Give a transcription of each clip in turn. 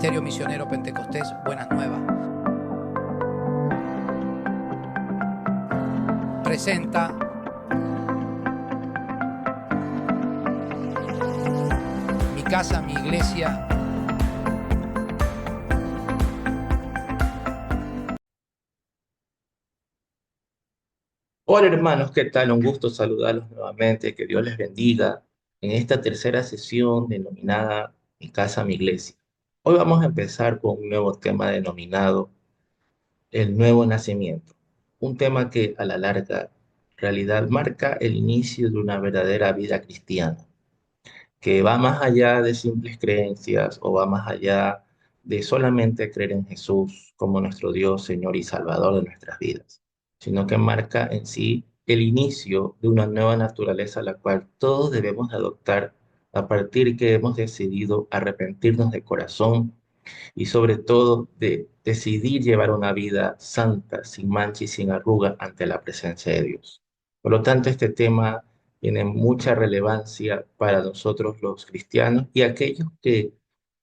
Ministerio Misionero Pentecostés Buenas Nuevas presenta Mi casa, mi iglesia. Hola hermanos, ¿qué tal? Un gusto saludarlos nuevamente, que Dios les bendiga en esta tercera sesión denominada Mi casa, mi iglesia. Hoy vamos a empezar con un nuevo tema denominado el nuevo nacimiento, un tema que a la larga realidad marca el inicio de una verdadera vida cristiana, que va más allá de simples creencias o va más allá de solamente creer en Jesús como nuestro Dios, Señor y Salvador de nuestras vidas, sino que marca en sí el inicio de una nueva naturaleza, la cual todos debemos adoptar a partir que hemos decidido arrepentirnos de corazón y sobre todo de decidir llevar una vida santa, sin mancha y sin arruga ante la presencia de Dios. Por lo tanto, este tema tiene mucha relevancia para nosotros los cristianos y aquellos que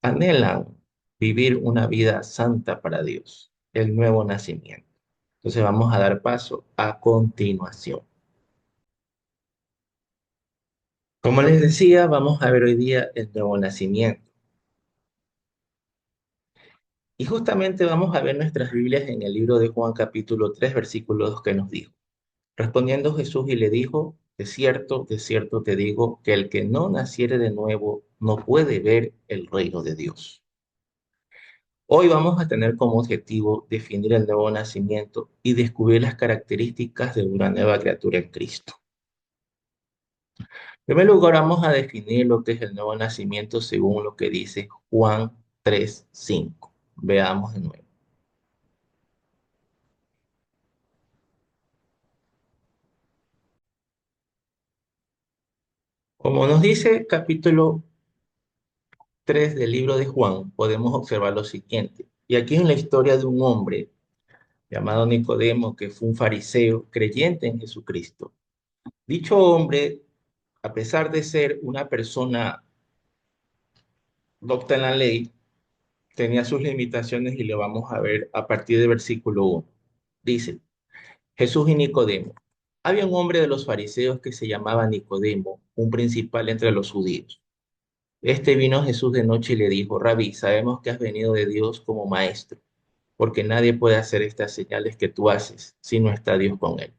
anhelan vivir una vida santa para Dios, el nuevo nacimiento. Entonces vamos a dar paso a continuación. Como les decía, vamos a ver hoy día el nuevo nacimiento. Y justamente vamos a ver nuestras Biblias en el libro de Juan capítulo 3 versículo 2 que nos dijo. Respondiendo Jesús y le dijo, de cierto te digo, que el que no naciere de nuevo no puede ver el reino de Dios. Hoy vamos a tener como objetivo definir el nuevo nacimiento y descubrir las características de una nueva criatura en Cristo. En primer lugar, vamos a definir lo que es el nuevo nacimiento según lo que dice Juan 3:5. Veamos de nuevo. Como nos dice capítulo 3 del libro de Juan, podemos observar lo siguiente. Y aquí es la historia de un hombre llamado Nicodemo, que fue un fariseo creyente en Jesucristo. Dicho hombre, a pesar de ser una persona docta en la ley, tenía sus limitaciones y lo vamos a ver a partir del versículo 1. Dice, Jesús y Nicodemo. Había un hombre de los fariseos que se llamaba Nicodemo, un principal entre los judíos. Este vino a Jesús de noche y le dijo, Rabí, sabemos que has venido de Dios como maestro, porque nadie puede hacer estas señales que tú haces si no está Dios con él.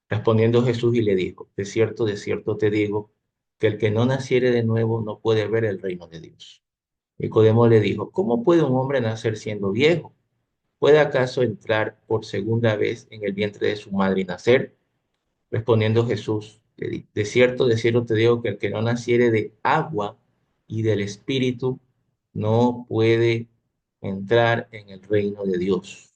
Respondiendo Jesús y le dijo, de cierto te digo, que el que no naciere de nuevo no puede ver el reino de Dios. Nicodemo le dijo, ¿cómo puede un hombre nacer siendo viejo? ¿Puede acaso entrar por segunda vez en el vientre de su madre y nacer? Respondiendo Jesús, de cierto te digo que el que no naciere de agua y del Espíritu no puede entrar en el reino de Dios.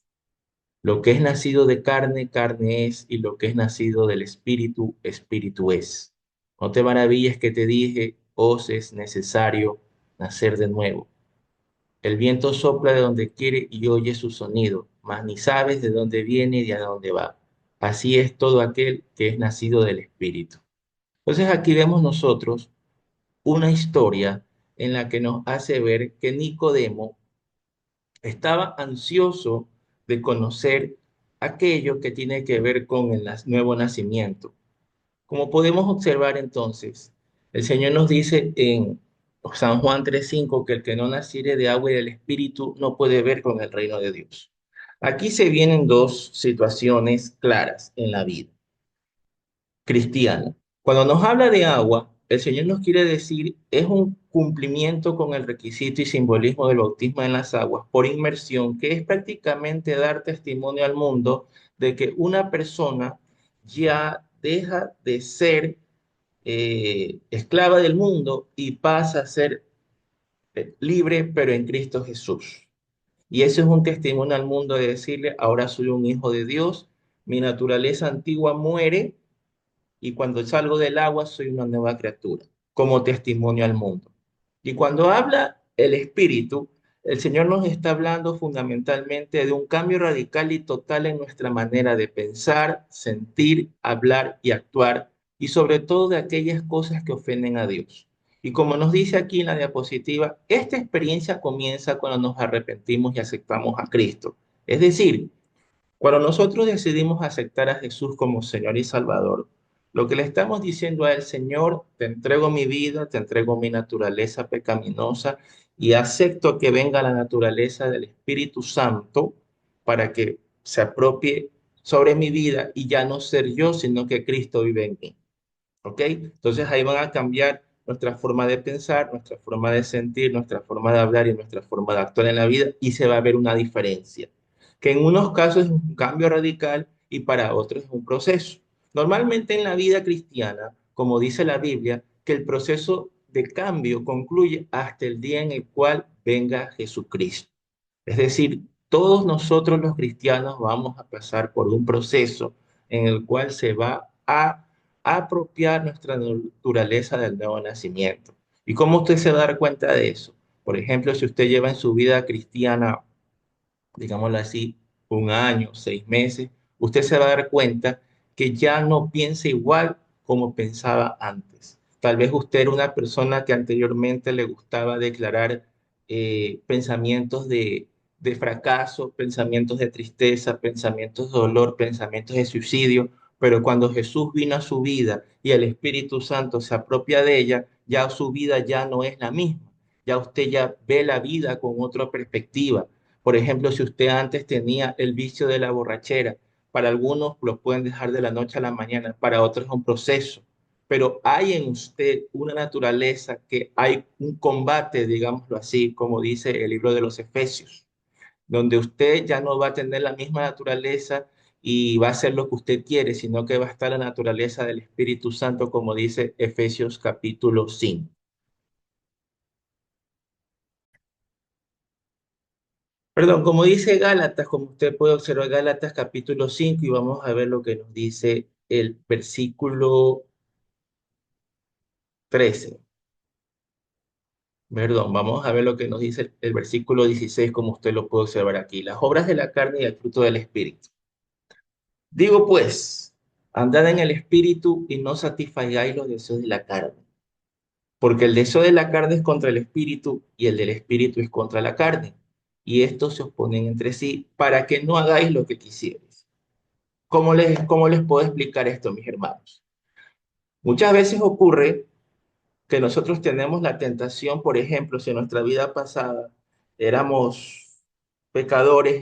Lo que es nacido de carne, carne es, y lo que es nacido del Espíritu, Espíritu es. No te maravilles que te dije, os es necesario nacer de nuevo. El viento sopla de donde quiere y oye su sonido, mas ni sabes de dónde viene ni a dónde va. Así es todo aquel que es nacido del Espíritu. Entonces aquí vemos nosotros una historia en la que nos hace ver que Nicodemo estaba ansioso de conocer aquello que tiene que ver con el nuevo nacimiento. Como podemos observar entonces, el Señor nos dice en San Juan 3:5 que el que no naciere de agua y del Espíritu no puede ver con el reino de Dios. Aquí se vienen dos situaciones claras en la vida cristiana. Cuando nos habla de agua, el Señor nos quiere decir es un cumplimiento con el requisito y simbolismo del bautismo en las aguas por inmersión, que es prácticamente dar testimonio al mundo de que una persona ya deja de ser esclava del mundo y pasa a ser libre, pero en Cristo Jesús. Y eso es un testimonio al mundo de decirle, ahora soy un hijo de Dios, mi naturaleza antigua muere y cuando salgo del agua soy una nueva criatura, como testimonio al mundo. Y cuando habla el Espíritu, el Señor nos está hablando fundamentalmente de un cambio radical y total en nuestra manera de pensar, sentir, hablar y actuar, y sobre todo de aquellas cosas que ofenden a Dios. Y como nos dice aquí en la diapositiva, esta experiencia comienza cuando nos arrepentimos y aceptamos a Cristo. Es decir, cuando nosotros decidimos aceptar a Jesús como Señor y Salvador, lo que le estamos diciendo a él, Señor, te entrego mi vida, te entrego mi naturaleza pecaminosa y acepto que venga la naturaleza del Espíritu Santo para que se apropie sobre mi vida y ya no ser yo, sino que Cristo vive en mí. ¿Ok? Entonces ahí van a cambiar nuestra forma de pensar, nuestra forma de sentir, nuestra forma de hablar y nuestra forma de actuar en la vida y se va a ver una diferencia, que en unos casos es un cambio radical y para otros es un proceso. Normalmente en la vida cristiana, como dice la Biblia, que el proceso de cambio concluye hasta el día en el cual venga Jesucristo. Es decir, todos nosotros los cristianos vamos a pasar por un proceso en el cual se va a apropiar nuestra naturaleza del nuevo nacimiento. ¿Y cómo usted se va a dar cuenta de eso? Por ejemplo, si usted lleva en su vida cristiana, digámoslo así, un año, 6 meses, usted se va a dar cuenta que ya no piensa igual como pensaba antes. Tal vez usted era una persona que anteriormente le gustaba declarar pensamientos de fracaso, pensamientos de tristeza, pensamientos de dolor, pensamientos de suicidio, pero cuando Jesús vino a su vida y el Espíritu Santo se apropia de ella, ya su vida ya no es la misma. Ya usted ya ve la vida con otra perspectiva. Por ejemplo, si usted antes tenía el vicio de la borrachera, para algunos lo pueden dejar de la noche a la mañana, para otros es un proceso. Pero hay en usted una naturaleza que hay un combate, digámoslo así, como dice el libro de los Efesios, donde usted ya no va a tener la misma naturaleza y va a hacer lo que usted quiere, sino que va a estar la naturaleza del Espíritu Santo, como dice Efesios capítulo 5. Perdón, como dice Gálatas, como usted puede observar Gálatas capítulo 5 y vamos a ver lo que nos dice el versículo 13. Perdón, vamos a ver lo que nos dice el versículo 16, como usted lo puede observar aquí. Las obras de la carne y el fruto del Espíritu. Digo pues, andad en el Espíritu y no satisfagáis los deseos de la carne, porque el deseo de la carne es contra el Espíritu y el del Espíritu es contra la carne. Y estos se oponen entre sí para que no hagáis lo que quisierais. ¿Cómo les puedo explicar esto, mis hermanos? Muchas veces ocurre que nosotros tenemos la tentación, por ejemplo, si en nuestra vida pasada éramos pecadores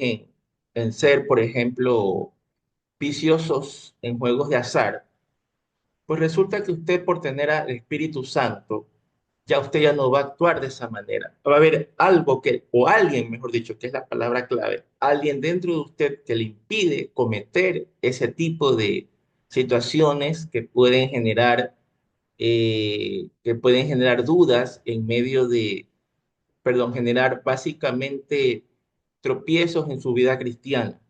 en ser, por ejemplo, viciosos en juegos de azar, pues resulta que usted por tener al Espíritu Santo, ya usted ya no va a actuar de esa manera. Va a haber algo que, o alguien, mejor dicho, que es la palabra clave, alguien dentro de usted que le impide cometer ese tipo de situaciones que pueden generar dudas en medio de, perdón, generar básicamente tropiezos en su vida cristiana.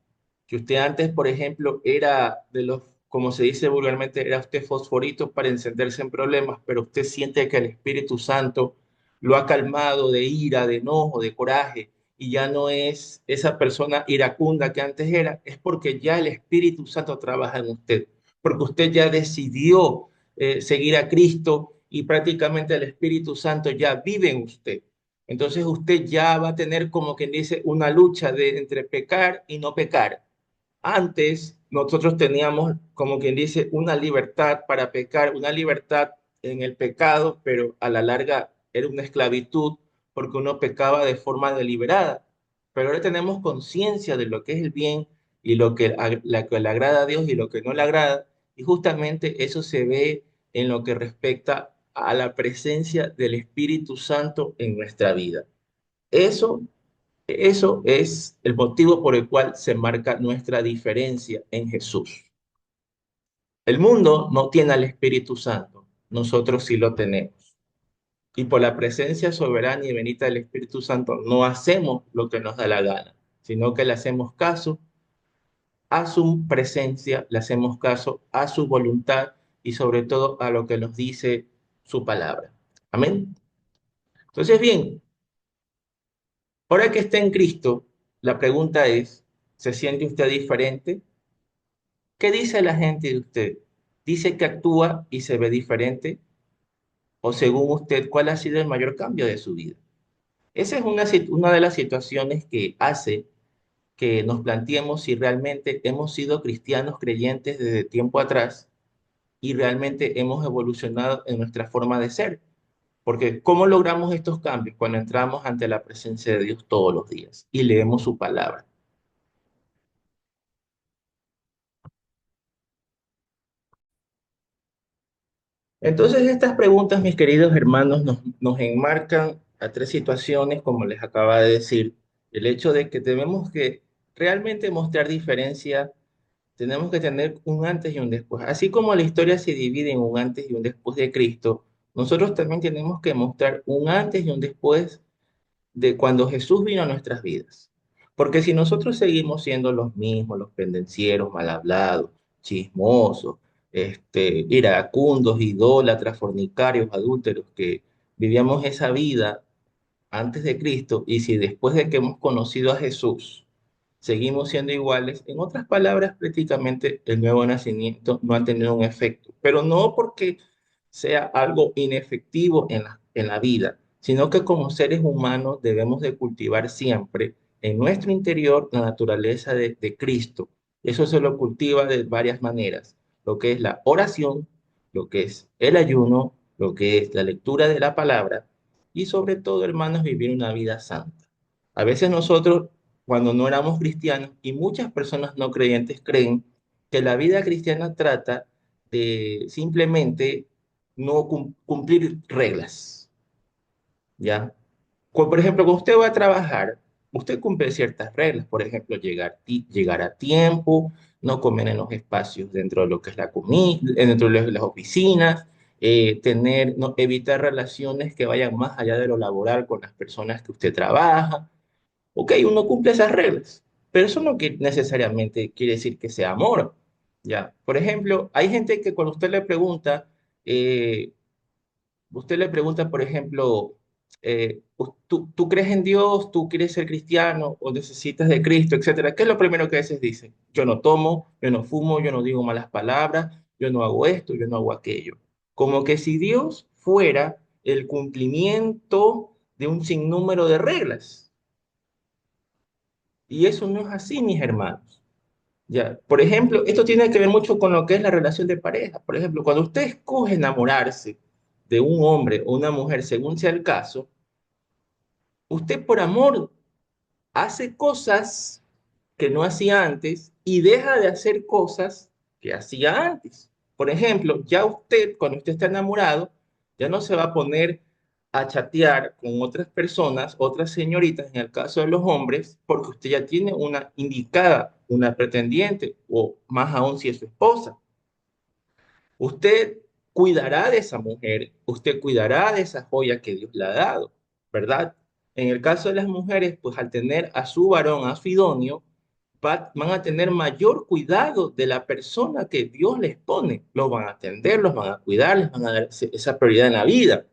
Que usted antes, por ejemplo, era de los, como se dice vulgarmente, era usted fosforito para encenderse en problemas, pero usted siente que el Espíritu Santo lo ha calmado de ira, de enojo, de coraje, y ya no es esa persona iracunda que antes era, es porque ya el Espíritu Santo trabaja en usted, porque usted ya decidió seguir a Cristo y prácticamente el Espíritu Santo ya vive en usted. Entonces usted ya va a tener como quien dice una lucha entre pecar y no pecar. Antes nosotros teníamos, como quien dice, una libertad para pecar, una libertad en el pecado, pero a la larga era una esclavitud porque uno pecaba de forma deliberada. Pero ahora tenemos conciencia de lo que es el bien y lo que le agrada a Dios y lo que no le agrada. Y justamente eso se ve en lo que respecta a la presencia del Espíritu Santo en nuestra vida. Eso eso es el motivo por el cual se marca nuestra diferencia en Jesús. El mundo no tiene al Espíritu Santo, nosotros sí lo tenemos. Y por la presencia soberana y bendita del Espíritu Santo no hacemos lo que nos da la gana, sino que le hacemos caso a su presencia, le hacemos caso a su voluntad y sobre todo a lo que nos dice su palabra. Amén. Entonces, bien, ahora que está en Cristo, la pregunta es, ¿se siente usted diferente? ¿Qué dice la gente de usted? ¿Dice que actúa y se ve diferente? O según usted, ¿cuál ha sido el mayor cambio de su vida? Esa es una de las situaciones que hace que nos planteemos si realmente hemos sido cristianos creyentes desde tiempo atrás y realmente hemos evolucionado en nuestra forma de ser. Porque ¿cómo logramos estos cambios? Cuando entramos ante la presencia de Dios todos los días y leemos su palabra. Entonces, estas preguntas, mis queridos hermanos, nos enmarcan a tres situaciones, como les acaba de decir. El hecho de que tenemos que realmente mostrar diferencia, tenemos que tener un antes y un después. Así como la historia se divide en un antes y un después de Cristo, nosotros también tenemos que mostrar un antes y un después de cuando Jesús vino a nuestras vidas. Porque si nosotros seguimos siendo los mismos, los pendencieros, mal hablados, chismosos, iracundos, idólatras, fornicarios, adúlteros, que vivíamos esa vida antes de Cristo, y si después de que hemos conocido a Jesús, seguimos siendo iguales, en otras palabras, prácticamente el nuevo nacimiento no ha tenido un efecto, pero no porque sea algo inefectivo en la vida, sino que como seres humanos debemos de cultivar siempre en nuestro interior la naturaleza de Cristo. Eso se lo cultiva de varias maneras, lo que es la oración, lo que es el ayuno, lo que es la lectura de la palabra y sobre todo, hermanos, vivir una vida santa. A veces nosotros, cuando no éramos cristianos, y muchas personas no creyentes creen que la vida cristiana trata de simplemente no cumplir reglas, ¿ya? Por ejemplo, cuando usted va a trabajar, usted cumple ciertas reglas, por ejemplo, llegar a tiempo, no comer en los espacios dentro de lo que es la comida, dentro de las oficinas, no, evitar relaciones que vayan más allá de lo laboral con las personas que usted trabaja. Ok, uno cumple esas reglas, pero eso no necesariamente quiere decir que sea amor. Ya, por ejemplo, hay gente que cuando eh, usted le pregunta, por ejemplo, ¿tú crees en Dios? ¿Tú quieres ser cristiano? ¿O necesitas de Cristo, etcétera? ¿Qué es lo primero que a veces dicen? Yo no tomo, yo no fumo, yo no digo malas palabras, yo no hago esto, yo no hago aquello. Como que si Dios fuera el cumplimiento de un sinnúmero de reglas. Y eso no es así, mis hermanos. Ya, por ejemplo, esto tiene que ver mucho con lo que es la relación de pareja. Por ejemplo, cuando usted escoge enamorarse de un hombre o una mujer, según sea el caso, usted por amor hace cosas que no hacía antes y deja de hacer cosas que hacía antes. Por ejemplo, ya usted, cuando usted está enamorado, ya no se va a poner a chatear con otras personas, otras señoritas, en el caso de los hombres, porque usted ya tiene una indicada, una pretendiente, o más aún si es su esposa. Usted cuidará de esa mujer, usted cuidará de esa joya que Dios le ha dado, ¿verdad? En el caso de las mujeres, pues al tener a su varón, a su idóneo, van a tener mayor cuidado de la persona que Dios les pone. Los van a atender, los van a cuidar, les van a dar esa prioridad en la vida.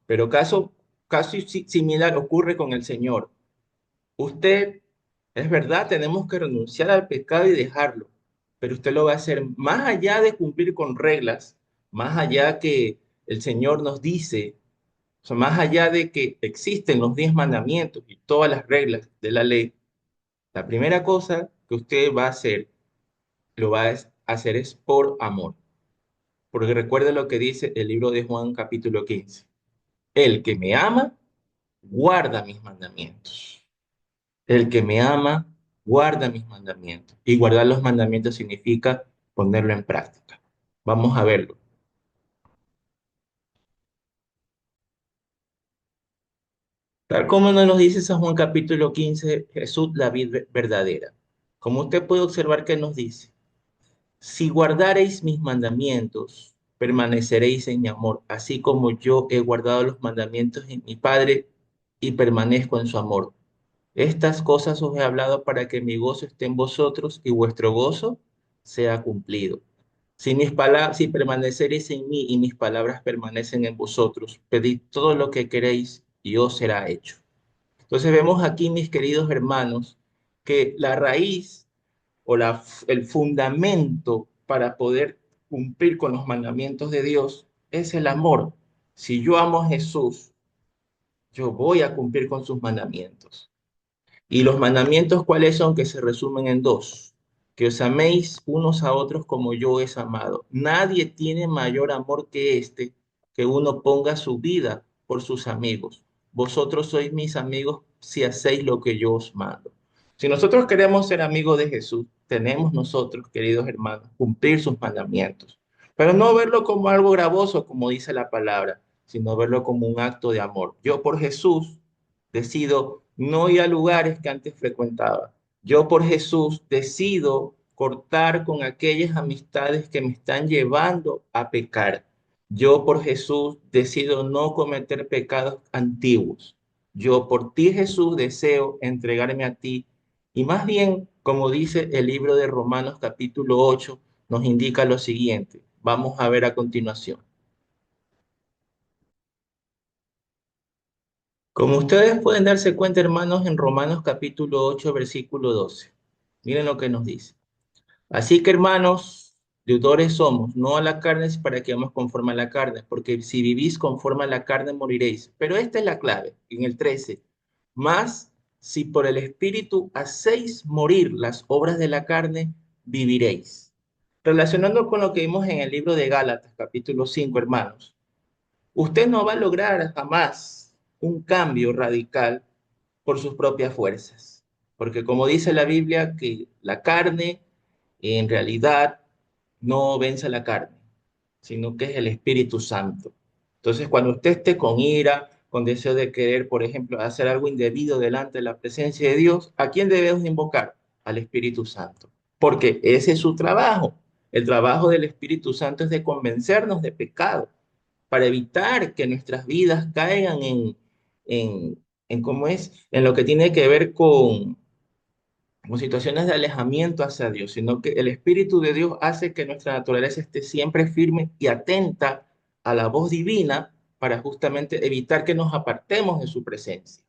Pero caso similar ocurre con el Señor. Usted, es verdad, tenemos que renunciar al pecado y dejarlo, pero usted lo va a hacer más allá de cumplir con reglas, más allá que el Señor nos dice, o sea, más allá de que existen los 10 mandamientos y todas las reglas de la ley. La primera cosa que usted va a hacer, lo va a hacer es por amor, porque recuerde lo que dice el libro de Juan capítulo 15. El que me ama, guarda mis mandamientos. El que me ama, guarda mis mandamientos. Y guardar los mandamientos significa ponerlo en práctica. Vamos a verlo. Tal como nos dice San Juan capítulo 15, Jesús, la vida verdadera. Como usted puede observar que nos dice, si guardareis mis mandamientos, permaneceréis en mi amor, así como yo he guardado los mandamientos de mi Padre y permanezco en su amor. Estas cosas os he hablado para que mi gozo esté en vosotros y vuestro gozo sea cumplido. Si permaneceréis en mí y mis palabras permanecen en vosotros, pedid todo lo que queréis y os será hecho. Entonces vemos aquí, mis queridos hermanos, que la raíz o el fundamento para poder cumplir con los mandamientos de Dios es el amor. Si yo amo a Jesús, yo voy a cumplir con sus mandamientos. ¿Y los mandamientos cuáles son? Que se resumen en dos. Que os améis unos a otros como yo os he amado. Nadie tiene mayor amor que este, que uno ponga su vida por sus amigos. Vosotros sois mis amigos si hacéis lo que yo os mando. Si nosotros queremos ser amigos de Jesús, tenemos nosotros, queridos hermanos, cumplir sus mandamientos. Pero no verlo como algo gravoso, como dice la palabra, sino verlo como un acto de amor. Yo por Jesús decido no ir a lugares que antes frecuentaba. Yo por Jesús decido cortar con aquellas amistades que me están llevando a pecar. Yo por Jesús decido no cometer pecados antiguos. Yo por ti, Jesús, deseo entregarme a ti. Y más bien, como dice el libro de Romanos capítulo 8, nos indica lo siguiente. Vamos a ver a continuación. Como ustedes pueden darse cuenta, hermanos, en Romanos capítulo 8, versículo 12. Miren lo que nos dice. Así que, hermanos, deudores somos, no a la carne para que vamos conforme a la carne, porque si vivís conforme a la carne moriréis. Pero esta es la clave, en el 13. Más si por el Espíritu hacéis morir las obras de la carne, viviréis. Relacionando con lo que vimos en el libro de Gálatas, capítulo 5, hermanos. Usted no va a lograr jamás un cambio radical por sus propias fuerzas, porque como dice la Biblia, que la carne en realidad no vence a la carne, sino que es el Espíritu Santo. Entonces, cuando usted esté con ira, con deseo de querer, por ejemplo, hacer algo indebido delante de la presencia de Dios, ¿a quién debemos invocar? Al Espíritu Santo, porque ese es su trabajo. El trabajo del Espíritu Santo es de convencernos de pecado para evitar que nuestras vidas caigan en, en cómo es, en lo que tiene que ver con situaciones de alejamiento hacia Dios, sino que el Espíritu de Dios hace que nuestra naturaleza esté siempre firme y atenta a la voz divina para justamente evitar que nos apartemos de su presencia.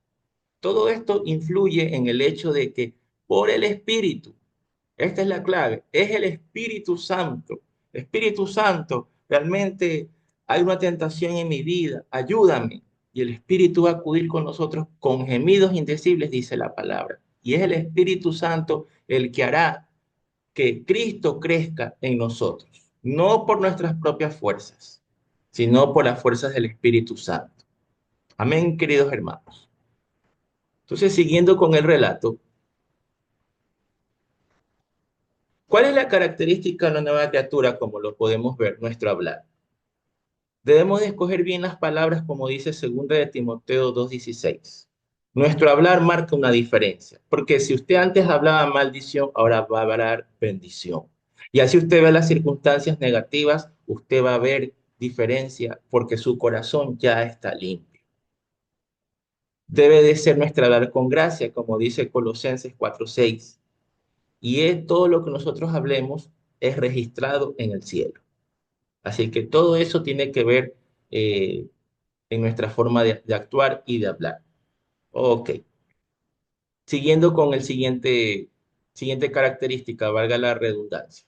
Todo esto influye en el hecho de que por el Espíritu, esta es la clave, es el Espíritu Santo. Espíritu Santo, realmente hay una tentación en mi vida, ayúdame. Y el Espíritu va a acudir con nosotros con gemidos indecibles, dice la palabra. Y es el Espíritu Santo el que hará que Cristo crezca en nosotros, no por nuestras propias fuerzas, sino por las fuerzas del Espíritu Santo. Amén, queridos hermanos. Entonces, siguiendo con el relato, ¿cuál es la característica de una nueva criatura, como lo podemos ver, nuestro hablar? Debemos de escoger bien las palabras, como dice 2 de Timoteo 2:16. Nuestro hablar marca una diferencia, porque si usted antes hablaba maldición, ahora va a hablar bendición. Y así usted ve las circunstancias negativas, usted va a ver diferencia, porque su corazón ya está limpio. Debe de ser nuestro hablar con gracia, como dice Colosenses 4:6. Y es todo lo que nosotros hablemos es registrado en el cielo. Así que todo eso tiene que ver en nuestra forma de actuar y de hablar. Ok. Siguiendo con el siguiente característica, valga la redundancia.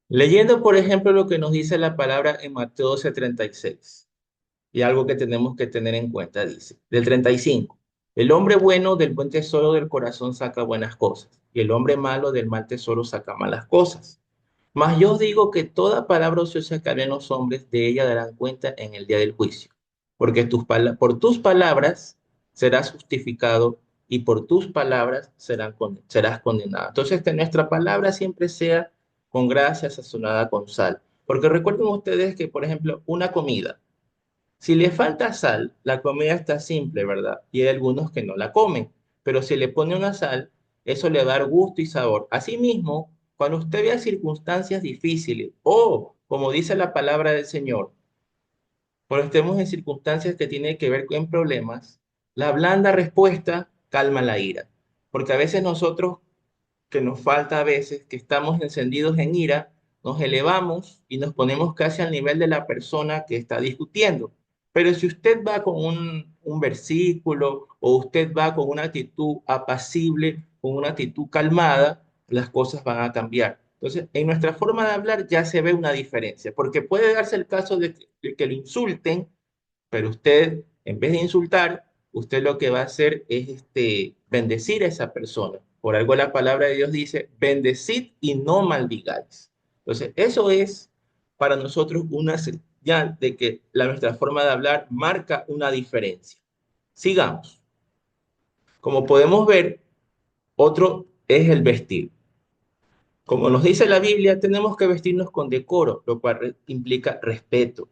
Leyendo, por ejemplo, lo que nos dice la palabra en Mateo 12:36, y algo que tenemos que tener en cuenta, dice, del 35, el hombre bueno del buen tesoro del corazón saca buenas cosas, y el hombre malo del mal tesoro saca malas cosas. Mas yo os digo que toda palabra ociosa que hablen los hombres, de ella darán cuenta en el día del juicio. Porque por tus palabras serás justificado y por tus palabras serás condenado. Entonces, que nuestra palabra siempre sea con gracia, sazonada con sal. Porque recuerden ustedes que, por ejemplo, una comida, si le falta sal, la comida está simple, ¿verdad? Y hay algunos que no la comen, pero si le pone una sal, eso le va a dar gusto y sabor. Asimismo, cuando usted vea circunstancias difíciles o, como dice la palabra del Señor, cuando estemos en circunstancias que tienen que ver con problemas, la blanda respuesta calma la ira. Porque a veces nosotros que nos falta a veces, que estamos encendidos en ira, nos elevamos y nos ponemos casi al nivel de la persona que está discutiendo. Pero si usted va con un versículo o usted va con una actitud apacible, con una actitud calmada, las cosas van a cambiar. Entonces, en nuestra forma de hablar ya se ve una diferencia, porque puede darse el caso de que lo insulten, pero usted, en vez de insultar, usted lo que va a hacer es bendecir a esa persona. Por algo la palabra de Dios dice, bendecid y no maldigáis. Entonces, eso es para nosotros una señal de que nuestra forma de hablar marca una diferencia. Sigamos. Como podemos ver, otro es el vestir. Como nos dice la Biblia, tenemos que vestirnos con decoro, lo cual implica respeto.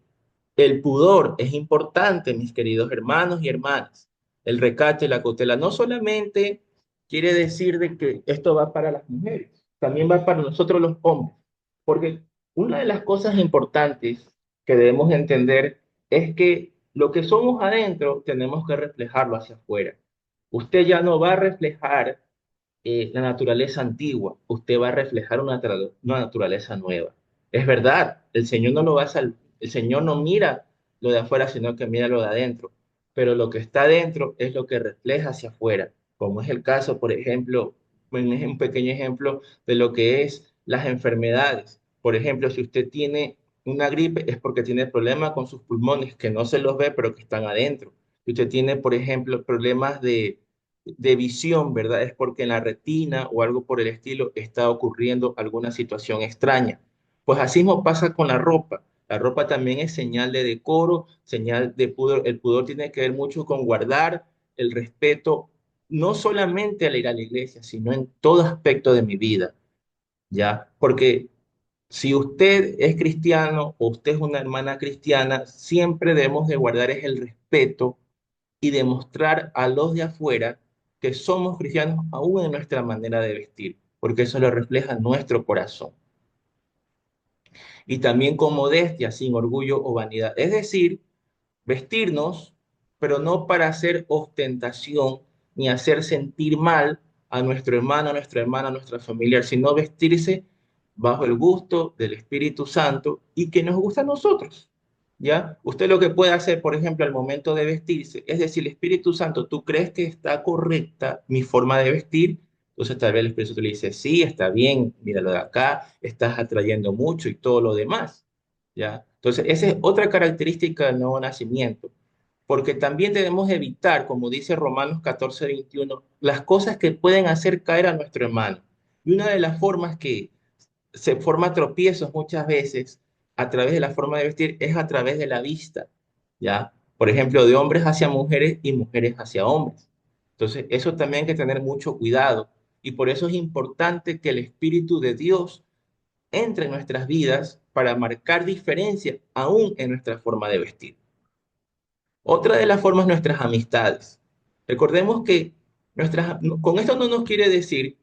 El pudor es importante, mis queridos hermanos y hermanas. El recato y la cautela no solamente quiere decir de que esto va para las mujeres, también va para nosotros los hombres, porque una de las cosas importantes que debemos entender es que lo que somos adentro tenemos que reflejarlo hacia afuera. Usted ya no va a reflejar la naturaleza antigua, usted va a reflejar una naturaleza nueva. Es verdad, el Señor no lo va a el Señor no mira lo de afuera, sino que mira lo de adentro. Pero lo que está adentro es lo que refleja hacia afuera, como es el caso, por ejemplo, un pequeño ejemplo de lo que es las enfermedades. Por ejemplo, si usted tiene una gripe es porque tiene problemas con sus pulmones, que no se los ve, pero que están adentro. Si usted tiene, por ejemplo, problemas de visión, ¿verdad? Es porque en la retina o algo por el estilo está ocurriendo alguna situación extraña. Pues así mismo pasa con la ropa. La ropa también es señal de decoro, señal de pudor. El pudor tiene que ver mucho con guardar el respeto, no solamente al ir a la iglesia, sino en todo aspecto de mi vida, ¿ya? Porque si usted es cristiano o usted es una hermana cristiana, siempre debemos de guardar es el respeto y demostrar a los de afuera que somos cristianos aún en nuestra manera de vestir, porque eso lo refleja nuestro corazón. Y también con modestia, sin orgullo o vanidad. Es decir, vestirnos, pero no para hacer ostentación ni hacer sentir mal a nuestro hermano, a nuestra hermana, a nuestra familiar, sino vestirse bajo el gusto del Espíritu Santo y que nos gusta a nosotros. ¿Ya? Usted lo que puede hacer, por ejemplo, al momento de vestirse, es decir, Espíritu Santo, ¿tú crees que está correcta mi forma de vestir? Entonces tal vez el Espíritu Santo le dice, sí, está bien, míralo de acá, estás atrayendo mucho y todo lo demás. ¿Ya? Entonces, esa es otra característica del nuevo nacimiento, porque también debemos evitar, como dice Romanos 14:21, las cosas que pueden hacer caer a nuestro hermano. Y una de las formas que se forma tropiezos muchas veces a través de la forma de vestir es a través de la vista, ¿ya? Por ejemplo, de hombres hacia mujeres y mujeres hacia hombres. Entonces, eso también hay que tener mucho cuidado y por eso es importante que el Espíritu de Dios entre en nuestras vidas para marcar diferencia aún en nuestra forma de vestir. Otra de las formas, nuestras amistades. Recordemos que con esto no nos quiere decir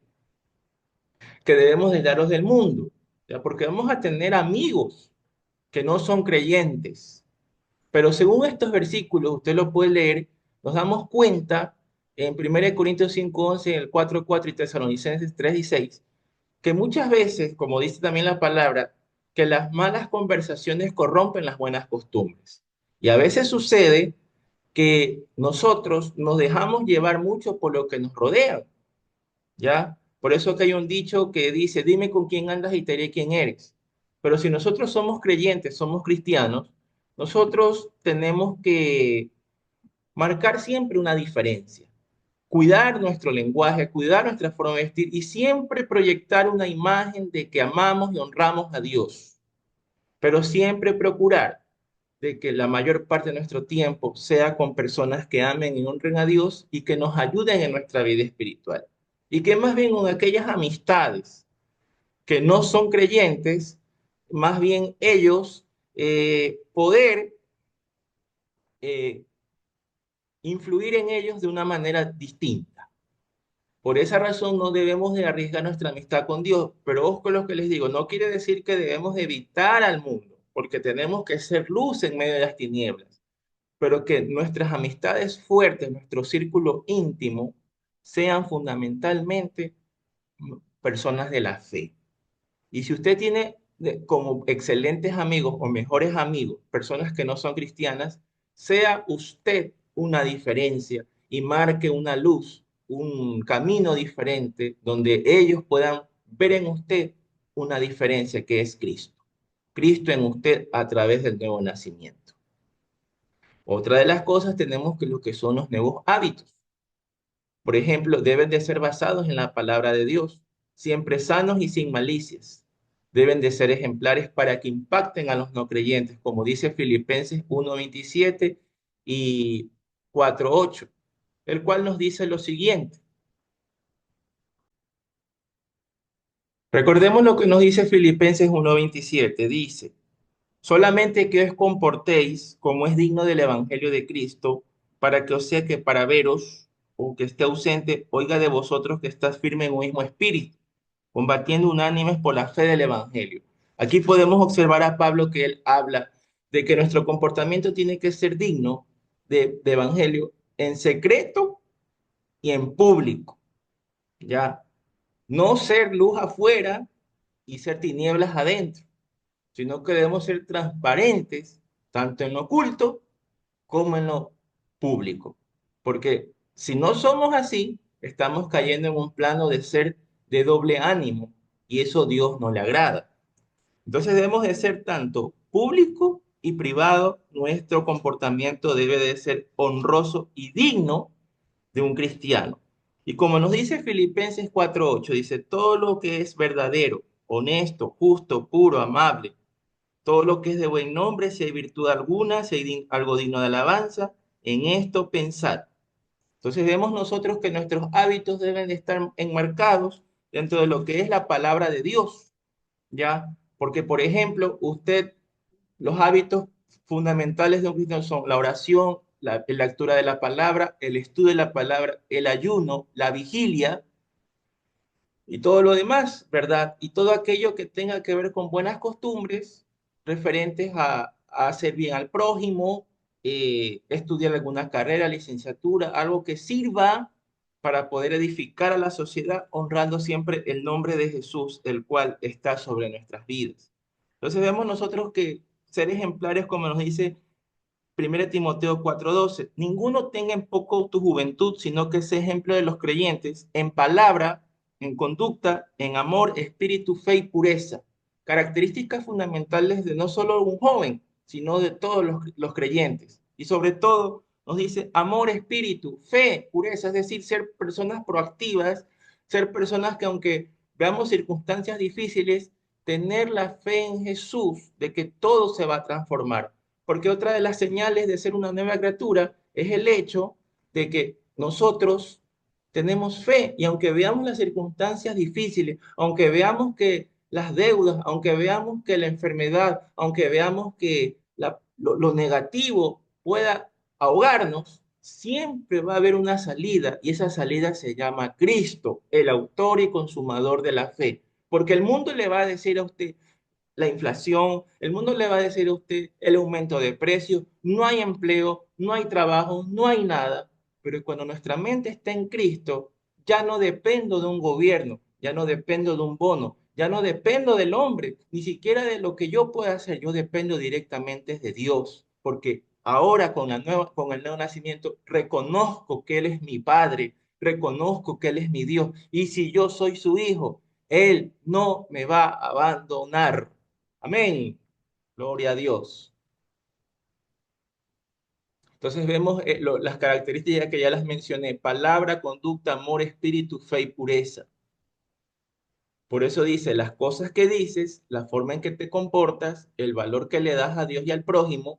que debemos de darlos del mundo, ¿ya? Porque vamos a tener amigos que no son creyentes. Pero según estos versículos, usted lo puede leer, nos damos cuenta en 1 Corintios 5:11, en el 4:4 y Tesalonicenses 3:16, que muchas veces, como dice también la palabra, que las malas conversaciones corrompen las buenas costumbres. Y a veces sucede que nosotros nos dejamos llevar mucho por lo que nos rodea, ¿ya? Por eso que hay un dicho que dice, dime con quién andas y te diré quién eres. Pero si nosotros somos creyentes, somos cristianos, nosotros tenemos que marcar siempre una diferencia, cuidar nuestro lenguaje, cuidar nuestra forma de vestir y siempre proyectar una imagen de que amamos y honramos a Dios, pero siempre procurar de que la mayor parte de nuestro tiempo sea con personas que amen y honren a Dios y que nos ayuden en nuestra vida espiritual. Y que más bien con aquellas amistades que no son creyentes, más bien ellos poder eh, influir en ellos de una manera distinta. Por esa razón no debemos de arriesgar nuestra amistad con Dios, pero ojo con lo que les digo, no quiere decir que debemos evitar al mundo, porque tenemos que ser luz en medio de las tinieblas, pero que nuestras amistades fuertes, nuestro círculo íntimo, sean fundamentalmente personas de la fe. Y si usted tiene como excelentes amigos o mejores amigos, personas que no son cristianas, sea usted una diferencia y marque una luz, un camino diferente donde ellos puedan ver en usted una diferencia que es Cristo. Cristo en usted a través del nuevo nacimiento. Otra de las cosas tenemos que lo que son los nuevos hábitos. Por ejemplo, deben de ser basados en la palabra de Dios, siempre sanos y sin malicias. Deben de ser ejemplares para que impacten a los no creyentes, como dice Filipenses 1:27 y 4:8, el cual nos dice lo siguiente. Recordemos lo que nos dice Filipenses 1:27. Dice, solamente que os comportéis como es digno del Evangelio de Cristo, para que os sea que para veros o que esté ausente, oiga de vosotros que estás firme en un mismo espíritu, combatiendo unánimes por la fe del Evangelio. Aquí podemos observar a Pablo que él habla de que nuestro comportamiento tiene que ser digno de Evangelio en secreto y en público, ¿ya? No ser luz afuera y ser tinieblas adentro, sino que debemos ser transparentes, tanto en lo oculto como en lo público. Porque si no somos así, estamos cayendo en un plano de ser de doble ánimo y eso Dios no le agrada. Entonces debemos de ser tanto público y privado, nuestro comportamiento debe de ser honroso y digno de un cristiano. Y como nos dice Filipenses 4:8, dice, todo lo que es verdadero, honesto, justo, puro, amable, todo lo que es de buen nombre, si hay virtud alguna, si hay algo digno de alabanza, en esto pensad. Entonces vemos nosotros que nuestros hábitos deben de estar enmarcados dentro de lo que es la palabra de Dios, ¿ya? Porque, por ejemplo, los hábitos fundamentales de un cristiano son la oración, la lectura de la palabra, el estudio de la palabra, el ayuno, la vigilia, y todo lo demás, ¿verdad? Y todo aquello que tenga que ver con buenas costumbres referentes a hacer bien al prójimo, estudiar alguna carrera, licenciatura, algo que sirva para poder edificar a la sociedad, honrando siempre el nombre de Jesús, el cual está sobre nuestras vidas. Entonces vemos nosotros que ser ejemplares, como nos dice 1 Timoteo 4:12, ninguno tenga en poco tu juventud, sino que sea ejemplo de los creyentes en palabra, en conducta, en amor, espíritu, fe y pureza. Características fundamentales de no solo un joven, sino de todos los creyentes. Y sobre todo nos dice amor, espíritu, fe, pureza, es decir, ser personas proactivas, ser personas que aunque veamos circunstancias difíciles, tener la fe en Jesús de que todo se va a transformar, porque otra de las señales de ser una nueva criatura es el hecho de que nosotros tenemos fe y aunque veamos las circunstancias difíciles, aunque veamos que las deudas, aunque veamos que la enfermedad, aunque veamos que lo negativo pueda ahogarnos, siempre va a haber una salida y esa salida se llama Cristo, el autor y consumador de la fe. Porque el mundo le va a decir a usted, la inflación, el mundo le va a decir a usted el aumento de precios, no hay empleo, no hay trabajo, no hay nada. Pero cuando nuestra mente está en Cristo, ya no dependo de un gobierno, ya no dependo de un bono, ya no dependo del hombre, ni siquiera de lo que yo pueda hacer, yo dependo directamente de Dios, porque ahora con el nuevo nacimiento reconozco que Él es mi Padre, reconozco que Él es mi Dios, y si yo soy su hijo, Él no me va a abandonar. Amén. Gloria a Dios. Entonces vemos las características que ya las mencioné. Palabra, conducta, amor, espíritu, fe y pureza. Por eso dice, las cosas que dices, la forma en que te comportas, el valor que le das a Dios y al prójimo,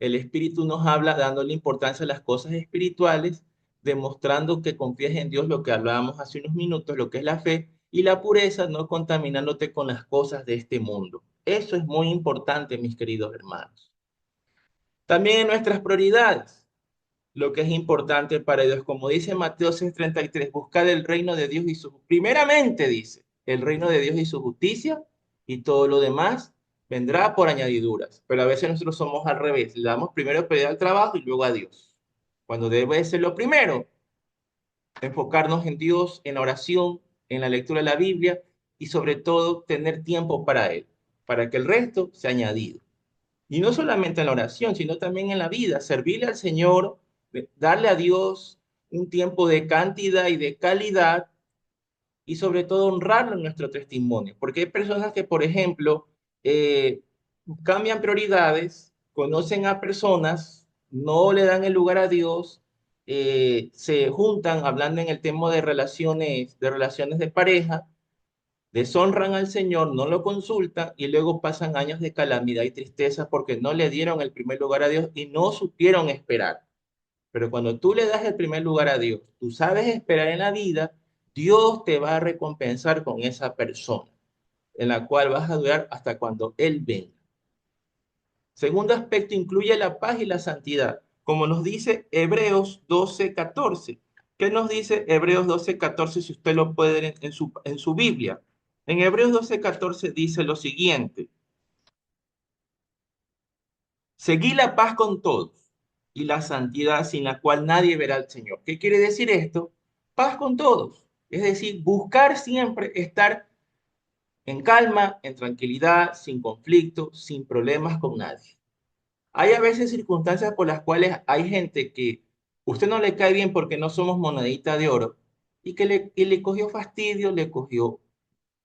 el espíritu nos habla dándole importancia a las cosas espirituales, demostrando que confías en Dios, lo que hablábamos hace unos minutos, lo que es la fe, y la pureza, no contaminándote con las cosas de este mundo. Eso es muy importante, mis queridos hermanos. También en nuestras prioridades, lo que es importante para Dios, como dice Mateo 6:33, buscar el reino de Dios y su, primeramente dice, el reino de Dios y su justicia, y todo lo demás vendrá por añadiduras. Pero a veces nosotros somos al revés, le damos primero prioridad al trabajo y luego a Dios. Cuando debe ser lo primero, enfocarnos en Dios, en la oración, en la lectura de la Biblia y sobre todo tener tiempo para Él, para que el resto sea añadido. Y no solamente en la oración, sino también en la vida, servirle al Señor, darle a Dios un tiempo de cantidad y de calidad y sobre todo honrarlo en nuestro testimonio, porque hay personas que, por ejemplo, eh, cambian prioridades, conocen a personas, no le dan el lugar a Dios, se juntan hablando en el tema de relaciones de pareja, deshonran al Señor, no lo consultan y luego pasan años de calamidad y tristeza porque no le dieron el primer lugar a Dios y no supieron esperar. Pero cuando tú le das el primer lugar a Dios, tú sabes esperar en la vida, Dios te va a recompensar con esa persona, en la cual vas a durar hasta cuando Él venga. Segundo aspecto, incluye la paz y la santidad, como nos dice Hebreos 12:14. ¿Qué nos dice Hebreos 12:14 si usted lo puede ver en su Biblia? En Hebreos 12:14 dice lo siguiente: seguí la paz con todos y la santidad sin la cual nadie verá al Señor. ¿Qué quiere decir esto? Paz con todos. Es decir, buscar siempre estar en calma, en tranquilidad, sin conflicto, sin problemas con nadie. Hay a veces circunstancias por las cuales hay gente que usted no le cae bien porque no somos monedita de oro y le cogió fastidio, le cogió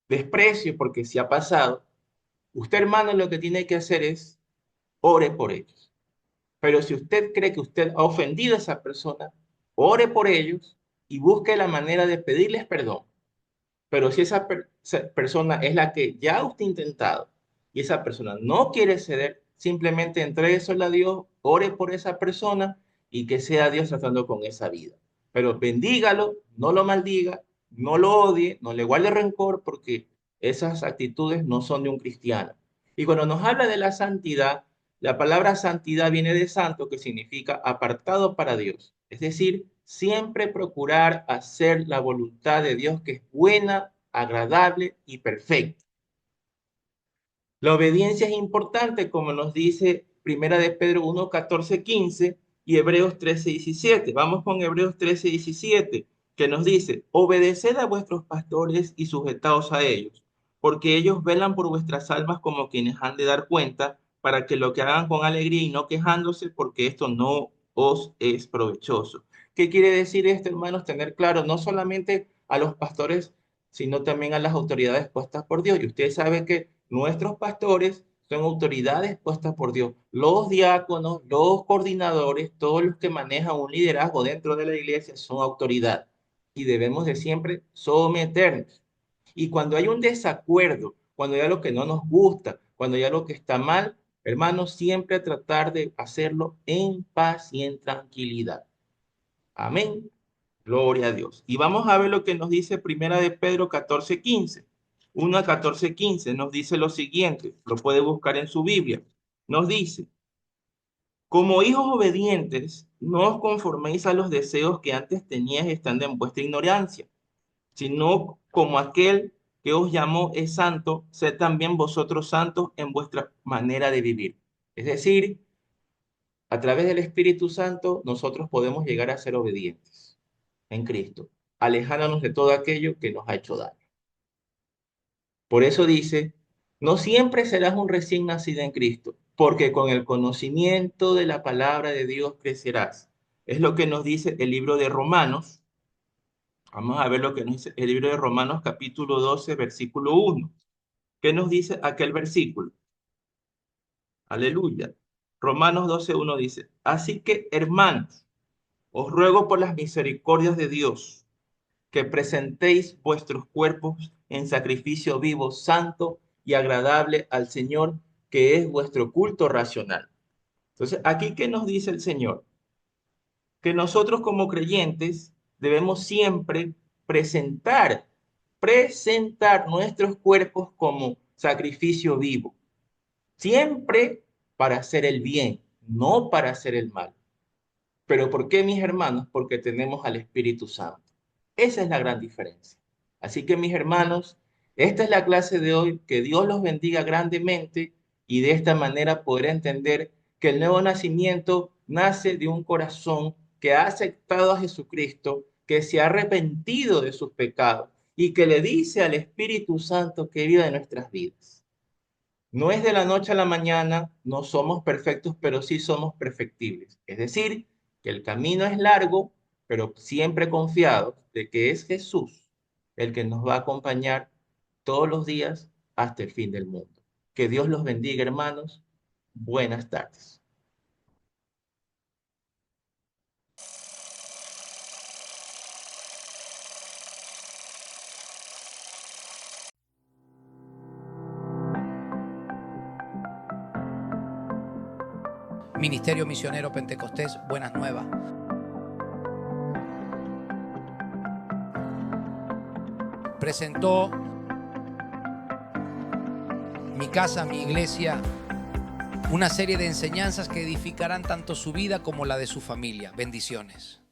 desprecio porque se ha pasado. Usted, hermano, lo que tiene que hacer es ore por ellos. Pero si usted cree que usted ha ofendido a esa persona, ore por ellos y busque la manera de pedirles perdón. Pero si esa persona es la que ya usted ha intentado y esa persona no quiere ceder, simplemente entrégueselo a Dios, ore por esa persona y que sea Dios tratando con esa vida. Pero bendígalo, no lo maldiga, no lo odie, no le guarde rencor porque esas actitudes no son de un cristiano. Y cuando nos habla de la santidad, la palabra santidad viene de santo, que significa apartado para Dios. Es decir, siempre procurar hacer la voluntad de Dios, que es buena, agradable y perfecta. La obediencia es importante, como nos dice Primera de Pedro 1, 14, 15 y Hebreos 13, 17. Vamos con Hebreos 13, 17, que nos dice: obedeced a vuestros pastores y sujetaos a ellos, porque ellos velan por vuestras almas como quienes han de dar cuenta, para que lo que hagan con alegría y no quejándose, porque esto no os es provechoso. ¿Qué quiere decir esto, hermanos? Tener claro no solamente a los pastores, sino también a las autoridades puestas por Dios. Y usted sabe que nuestros pastores son autoridades puestas por Dios. Los diáconos, los coordinadores, todos los que manejan un liderazgo dentro de la iglesia son autoridad y debemos de siempre someternos. Y cuando hay un desacuerdo, cuando hay algo que no nos gusta, cuando hay algo que está mal, hermanos, siempre tratar de hacerlo en paz y en tranquilidad. Amén. Gloria a Dios. Y vamos a ver lo que nos dice Primera de Pedro 14:15. 1 a 14:15 nos dice lo siguiente, lo puede buscar en su Biblia. Nos dice: como hijos obedientes, no os conforméis a los deseos que antes teníais estando en vuestra ignorancia, sino como aquel que os llamó es santo, sed también vosotros santos en vuestra manera de vivir. Es decir, a través del Espíritu Santo nosotros podemos llegar a ser obedientes en Cristo, alejándonos de todo aquello que nos ha hecho daño. Por eso dice: no siempre serás un recién nacido en Cristo, porque con el conocimiento de la palabra de Dios crecerás. Es lo que nos dice el libro de Romanos. Vamos a ver lo que nos dice el libro de Romanos capítulo 12, versículo 1. ¿Qué nos dice aquel versículo? Aleluya. Romanos 12:1 dice: así que, hermanos, os ruego por las misericordias de Dios que presentéis vuestros cuerpos en sacrificio vivo, santo y agradable al Señor, que es vuestro culto racional. Entonces, aquí, ¿qué nos dice el Señor? Que nosotros como creyentes debemos siempre presentar, presentar nuestros cuerpos como sacrificio vivo, siempre para hacer el bien, no para hacer el mal. ¿Pero por qué, mis hermanos? Porque tenemos al Espíritu Santo. Esa es la gran diferencia. Así que, mis hermanos, esta es la clase de hoy. Que Dios los bendiga grandemente y de esta manera poder entender que el nuevo nacimiento nace de un corazón que ha aceptado a Jesucristo, que se ha arrepentido de sus pecados y que le dice al Espíritu Santo que viva en nuestras vidas. No es de la noche a la mañana, no somos perfectos, pero sí somos perfectibles. Es decir, que el camino es largo, pero siempre confiados de que es Jesús el que nos va a acompañar todos los días hasta el fin del mundo. Que Dios los bendiga, hermanos. Buenas tardes. Ministerio Misionero Pentecostés Buenas Nuevas. Presentó Mi casa, mi iglesia, una serie de enseñanzas que edificarán tanto su vida como la de su familia. Bendiciones.